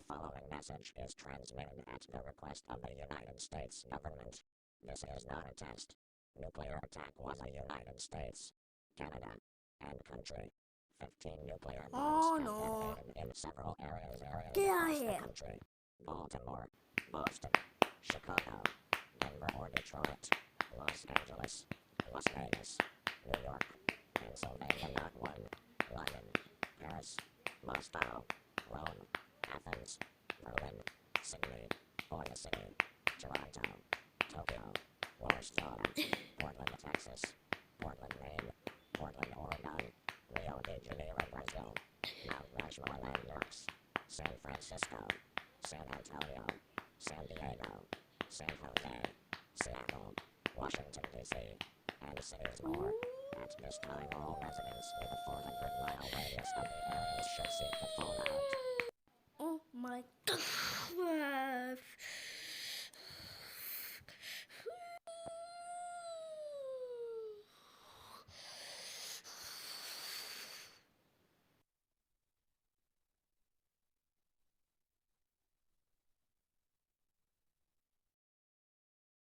following message is transmitted at the request of the United States government. This is not a test. Nuclear attack was a United States, Canada, and country. 15 nuclear bombs have detonated in several areas across the country. Baltimore, Boston, Chicago, Denver or Detroit, Los Angeles, Las Vegas, New York, Pennsylvania not one, London, Paris, Moscow, Rome, Athens, Berlin, Sydney, Oregon City, Toronto, Tokyo, Warsaw, Portland, Texas, Portland, Maine, Portland, Oregon, Rio de Janeiro, Brazil, Mount Rushmore landmarks, San Francisco, San Antonio, San Diego, San Jose, Seattle, Washington, D.C., and cities more. At this time, all residents with a 400-mile radius of the